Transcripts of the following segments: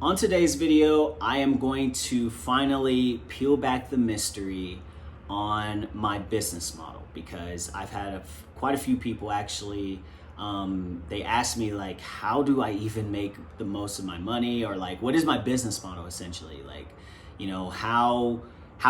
On today's video, I am going to finally peel back the mystery on my business model, because I've had quite a few people actually, they asked me like, how do I even make the most of my money? Or like, what is my business model essentially? Like, how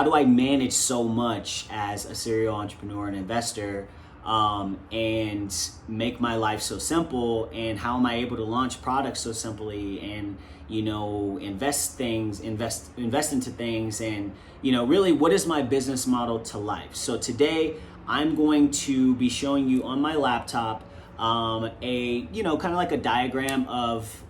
do I manage so much as a serial entrepreneur and investor, and make my life so simple? And how am I able to launch products so simply and, invest into things, and, really what is my business model to life? So today I'm going to be showing you on my laptop, kind of like a diagram of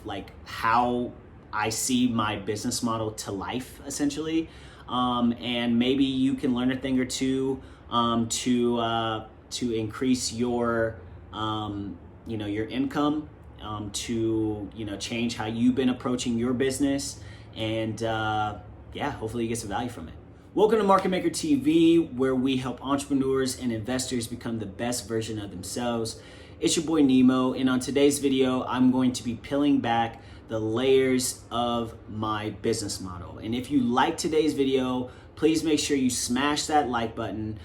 like how I see my business model to life essentially. And maybe you can learn a thing or two, to increase your, your income, to, change how you've been approaching your business. And hopefully you get some value from it. Welcome to Market Maker TV, where we help entrepreneurs and investors become the best version of themselves. It's your boy Nemo, and on today's video, I'm going to be peeling back the layers of my business model. And if you like today's video, please make sure you smash that like button,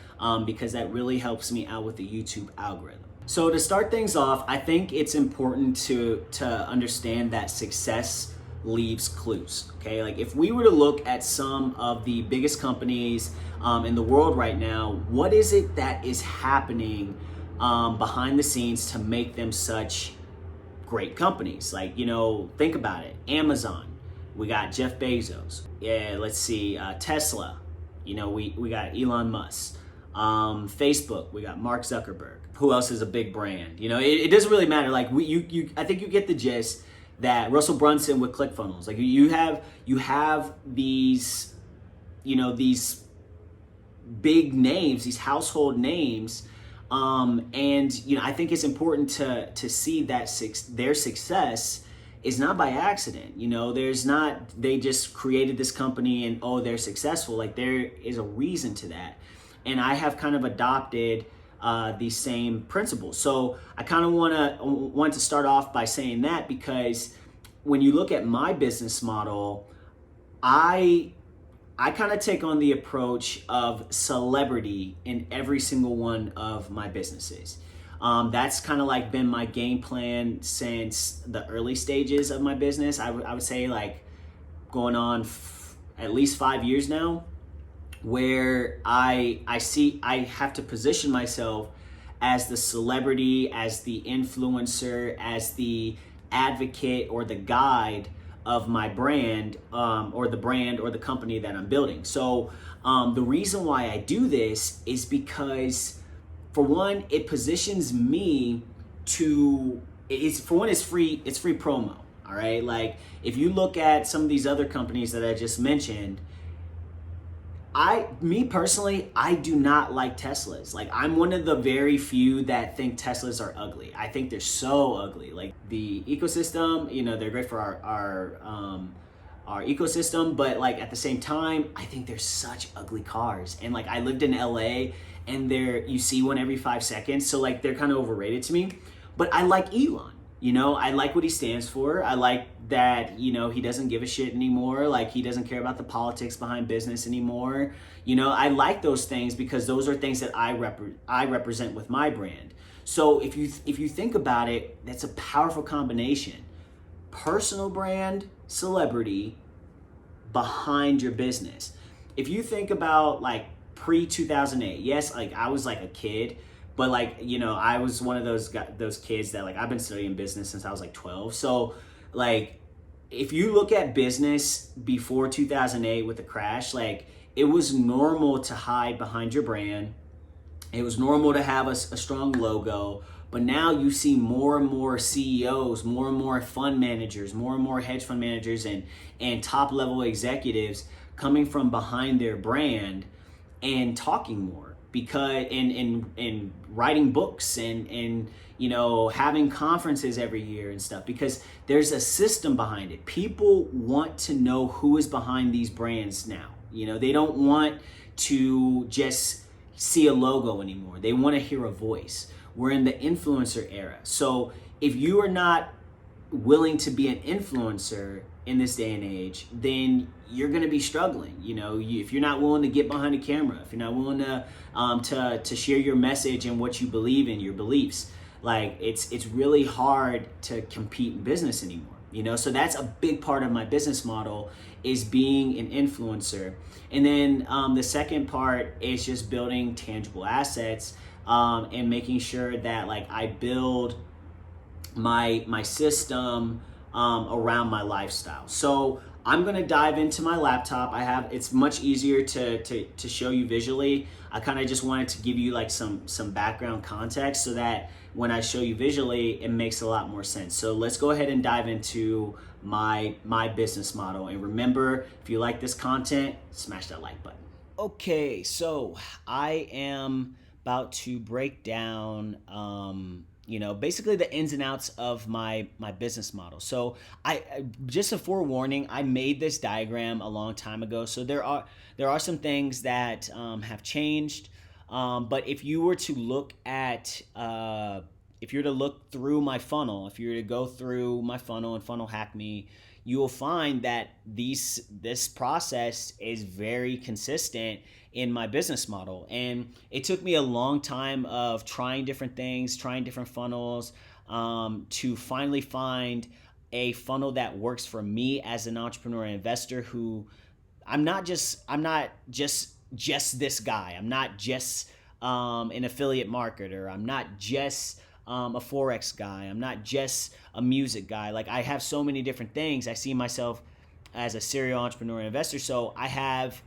because that really helps me out with the YouTube algorithm. So to start things off, I think it's important to understand that success leaves clues, okay? Like if we were to look at some of the biggest companies in the world right now, what is it that is happening behind the scenes to make them such great companies? Like, think about it. Amazon, we got Jeff Bezos. Yeah, let's see, Tesla, we got Elon Musk. Facebook, we got Mark Zuckerberg. Who else is a big brand? It doesn't really matter. Like I think you get the gist that Russell Brunson with ClickFunnels. Like you have these, these big names, these household names. And I think it's important to see that their success is not by accident. They just created this company and they're successful. Like there is a reason to that. And I have kind of adopted these same principles. So I kind of want to start off by saying that, because when you look at my business model, I kind of take on the approach of celebrity in every single one of my businesses. That's kind of like been my game plan since the early stages of my business. I would say like going on at least 5 years now, where I see I have to position myself as the celebrity, as the influencer, as the advocate or the guide of my brand, or the company that I'm building. So the reason why I do this is because, for one, it positions me to, it's free promo. All right. Like if you look at some of these other companies that I just mentioned, me personally, I do not like Teslas. Like I'm one of the very few that think Teslas are ugly. I think they're so ugly. Like the ecosystem, they're great for our ecosystem, but like at the same time, I think they're such ugly cars. And like I lived in LA, and you see one every 5 seconds. So like they're kind of overrated to me. But I like Elon. I like what he stands for. I like that, he doesn't give a shit anymore. Like he doesn't care about the politics behind business anymore. I like those things because those are things that I represent with my brand. So if you think about it, that's a powerful combination. Personal brand, celebrity behind your business. If you think about like pre-2008, yes, like I was like a kid, but like, I was one of those kids that like, I've been studying business since I was like 12. So like, if you look at business before 2008 with the crash, like it was normal to hide behind your brand. It was normal to have a strong logo. But now you see more and more CEOs, more and more fund managers, more and more hedge fund managers and top level executives coming from behind their brand and talking more, because and writing books and having conferences every year and stuff, because there's a system behind it. People want to know who is behind these brands now. They don't want to just see a logo anymore. They want to hear a voice. We're in the influencer era. So if you are not willing to be an influencer in this day and age, then you're going to be struggling. If you're not willing to get behind a camera, if you're not willing to share your message and what you believe in, your beliefs, like it's really hard to compete in business anymore. So that's a big part of my business model, is being an influencer. And then the second part is just building tangible assets, and making sure that like I build my system around my lifestyle. So I'm gonna dive into my laptop. It's much easier to show you visually. I kind of just wanted to give you like some background context so that when I show you visually, it makes a lot more sense. So let's go ahead and dive into my business model. And remember, if you like this content, smash that like button. Okay, so I am about to break down basically the ins and outs of my business model. So I just a forewarning, I made this diagram a long time ago. So there are some things that have changed. But if you were to look at, if you were to look through my funnel, if you were to go through my funnel and funnel hack me, you will find that this process is very consistent in my business model. And it took me a long time of trying different things, trying different funnels, to finally find a funnel that works for me as an entrepreneur and investor who I'm not just this guy. I'm not just an affiliate marketer. I'm not just a Forex guy. I'm not just a music guy. Like, I have so many different things. I see myself as a serial entrepreneur and investor. So I have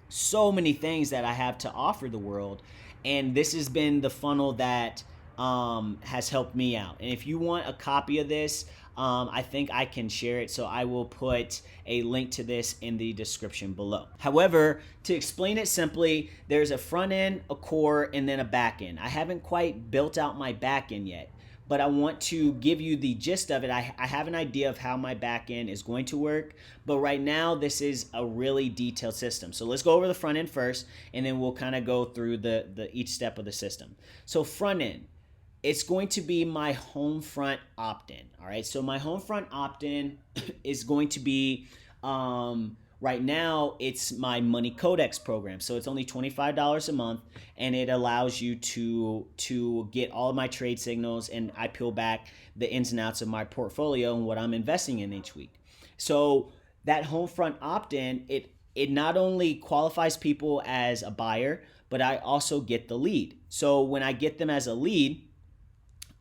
so many things that I have to offer the world. And this has been the funnel that has helped me out. And if you want a copy of this, I think I can share it. So I will put a link to this in the description below. However, to explain it simply, there's a front end, a core, and then a back end. I haven't quite built out my back end yet, but I want to give you the gist of it. I have an idea of how my back end is going to work, but right now this is a really detailed system. So let's go over the front end first, and then we'll kind of go through the each step of the system. So front end, it's going to be my home front opt-in. All right, so my home front opt-in is going to be, right now, it's my Money Codex program. So it's only $25 a month, and it allows you to get all of my trade signals, and I peel back the ins and outs of my portfolio and what I'm investing in each week. So that home front opt-in, it not only qualifies people as a buyer, but I also get the lead. So when I get them as a lead,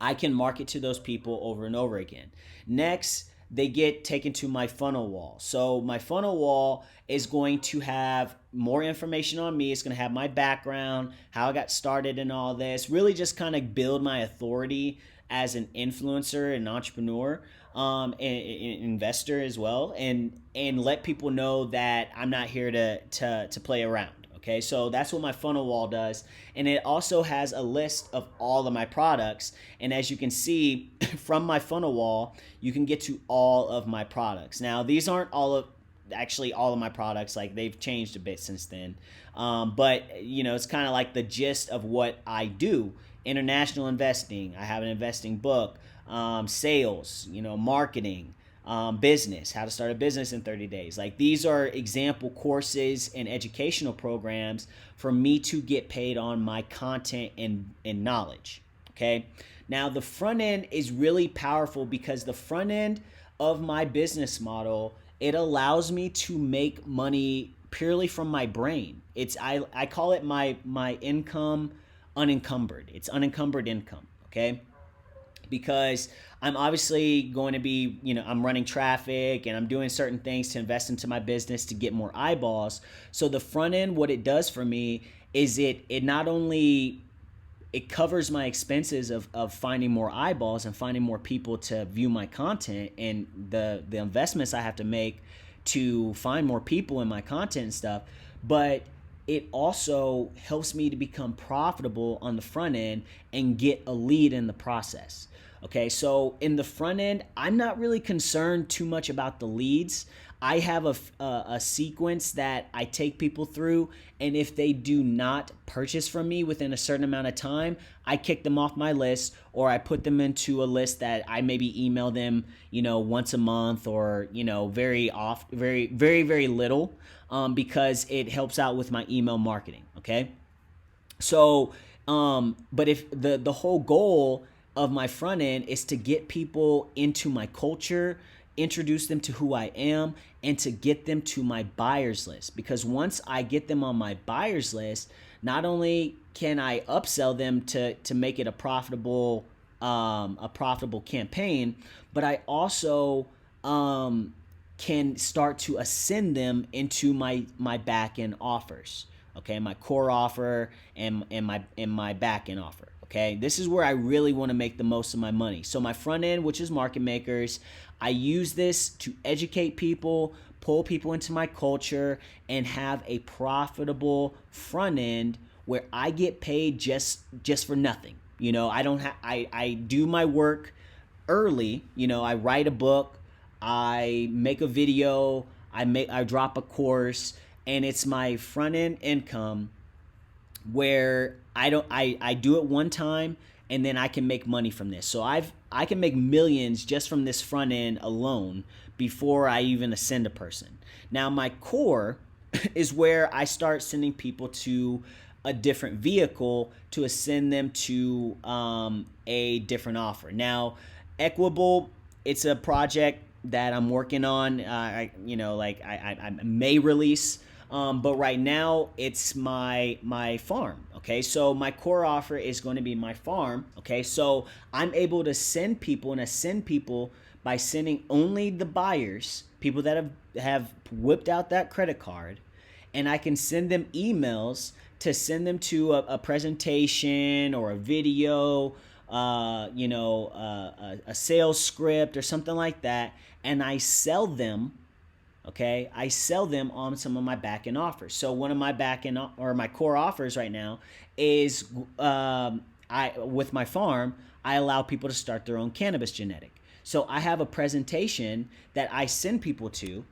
I can market to those people over and over again. Next, they get taken to my funnel wall. So my funnel wall is going to have more information on me. It's going to have my background, how I got started in all this, really just kind of build my authority as an influencer and entrepreneur, and investor as well, and let people know that I'm not here to play around. Okay, so that's what my funnel wall does. And it also has a list of all of my products. And as you can see from my funnel wall, you can get to all of my products. Now, these aren't all of my products. Like, they've changed a bit since then. But, it's kind of like the gist of what I do. International investing. I have an investing book. Sales, marketing. Business, how to start a business in 30 days. Like, these are example courses and educational programs for me to get paid on my content and knowledge. Okay. Now, the front end is really powerful because the front end of my business model, it allows me to make money purely from my brain. I call it my income unencumbered. It's unencumbered income. Okay. Because I'm obviously going to be, I'm running traffic and I'm doing certain things to invest into my business to get more eyeballs. So the front end, what it does for me is it not only, it covers my expenses of finding more eyeballs and finding more people to view my content and the investments I have to make to find more people in my content and stuff, but it also helps me to become profitable on the front end and get a lead in the process. Okay, so in the front end, I'm not really concerned too much about the leads. I have a sequence that I take people through, and if they do not purchase from me within a certain amount of time, I kick them off my list, or I put them into a list that I maybe email them, once a month, or very often, very little, because it helps out with my email marketing. Okay, so, but if the whole goal of my front end is to get people into my culture, introduce them to who I am, and to get them to my buyers list. Because once I get them on my buyers list, not only can I upsell them to make it a profitable campaign, but I also can start to ascend them into my back end offers. Okay, my core offer and my back end offer. Okay, this is where I really want to make the most of my money. So my front end, which is Market Makers, I use this to educate people, pull people into my culture, and have a profitable front end where I get paid just for nothing. I do my work early. I write a book, I make a video, I drop a course, and it's my front end income where I do it one time, and then I can make money from this. So I can make millions just from this front end alone before I even ascend a person. Now my core is where I start sending people to a different vehicle to ascend them to a different offer. Now, Equable, it's a project that I'm working on. I may release, but right now it's my farm. Okay, so my core offer is going to be my farm. Okay, so I'm able to send people and ascend people by sending only the buyers, people that have whipped out that credit card, and I can send them emails to send them to a presentation or a video, a sales script or something like that, and I sell them. Okay, I sell them on some of my back end offers. So one of my back end or my core offers right now is with my farm, I allow people to start their own cannabis genetic. So I have a presentation that I send people to.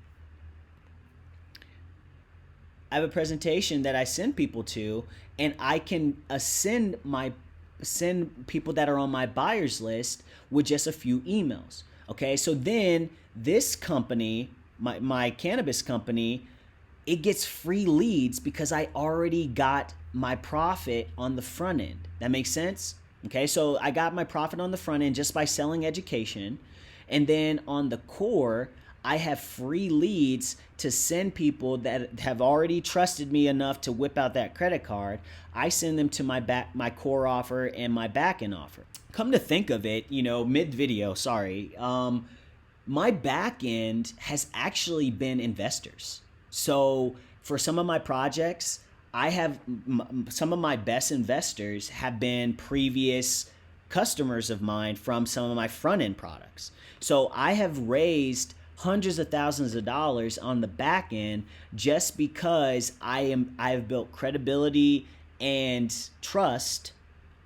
And I can send people that are on my buyers list with just a few emails. Okay, so then this company, my cannabis company, it gets free leads because I already got my profit on the front end. That makes sense? Okay, so I got my profit on the front end just by selling education. And then on the core, I have free leads to send people that have already trusted me enough to whip out that credit card. I send them to my core offer and my back end offer. Come to think of it, mid-video, my back end has actually been investors. So for some of my projects, I have some of my best investors have been previous customers of mine from some of my front end products. So I have raised hundreds of thousands of dollars on the back end just because I have built credibility and trust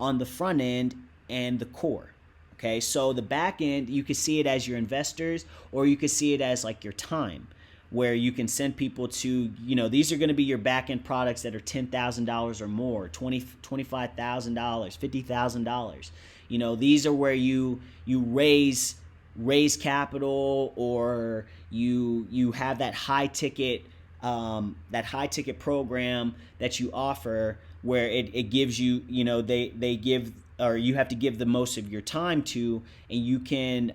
on the front end and the core. Okay, so the back end, you could see it as your investors, or you could see it as like your time, where you can send people to, these are going to be your back end products that are $10,000 or more, $25,000, $50,000. These are where you raise capital, or you have that high ticket program that you offer where it gives you, they give, or you have to give the most of your time to, and you can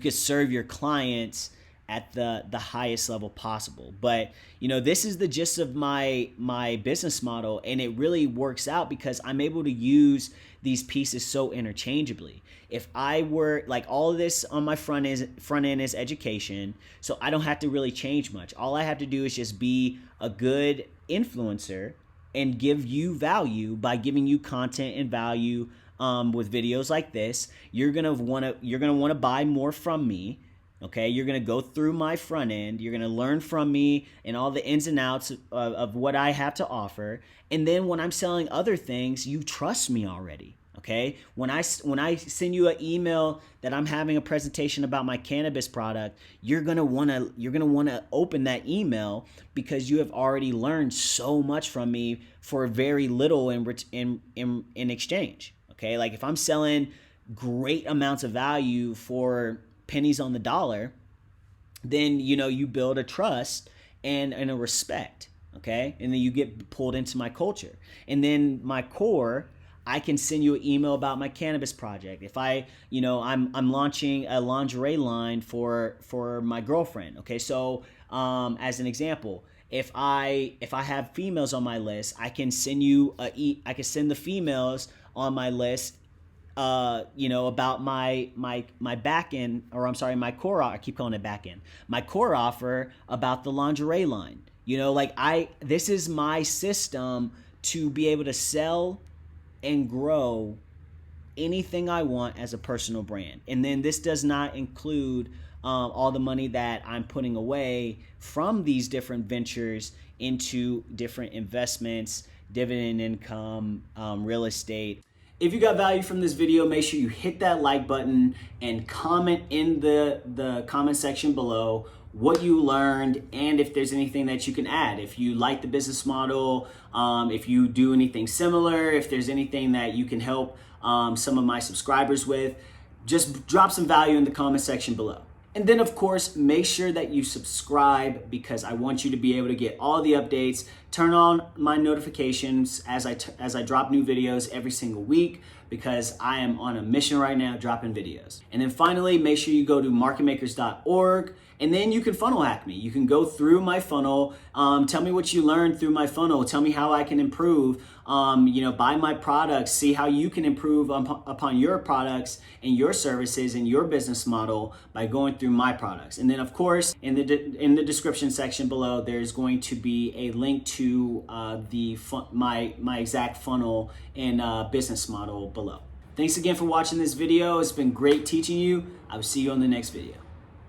serve your clients at the highest level possible. But this is the gist of my business model, and it really works out because I'm able to use these pieces so interchangeably. If I were like, all of this on my front end is education, so I don't have to really change much. All I have to do is just be a good influencer and give you value by giving you content and value with videos like this. You're gonna want to buy more from me. Okay, you're gonna go through my front end. You're gonna learn from me and all the ins and outs of what I have to offer. And then when I'm selling other things, you trust me already. Okay, when I send you an email that I'm having a presentation about my cannabis product, you're gonna wanna open that email because you have already learned so much from me for very little in exchange. Okay, like if I'm selling great amounts of value for pennies on the dollar, then you build a trust and a respect. Okay, and then you get pulled into my culture, and then my core. I can send you an email about my cannabis project. If I'm launching a lingerie line for my girlfriend. Okay, so as an example, if I have females on my list, I can send I can send the females on my list about my back end, or I'm sorry, my core. I keep calling it back end. My core offer about the lingerie line. This is my system to be able to sell and grow anything I want as a personal brand. And then this does not include all the money that I'm putting away from these different ventures into different investments, dividend income, real estate. If you got value from this video, make sure you hit that like button and comment in the comment section below what you learned, and if there's anything that you can add. If you like the business model, if you do anything similar, if there's anything that you can help some of my subscribers with, just drop some value in the comment section below. And then of course, make sure that you subscribe, because I want you to be able to get all the updates. Turn on my notifications as I drop new videos every single week, because I am on a mission right now dropping videos. And then finally, make sure you go to marketmakers.org, and then you can funnel hack me. You can go through my funnel, tell me what you learned through my funnel, tell me how I can improve, buy my products, see how you can improve upon your products and your services and your business model by going through my products. And then of course, in the description section below, there's going to be a link to my exact funnel and business model below. Thanks again for watching this video. It's been great teaching you. I will see you on the next video.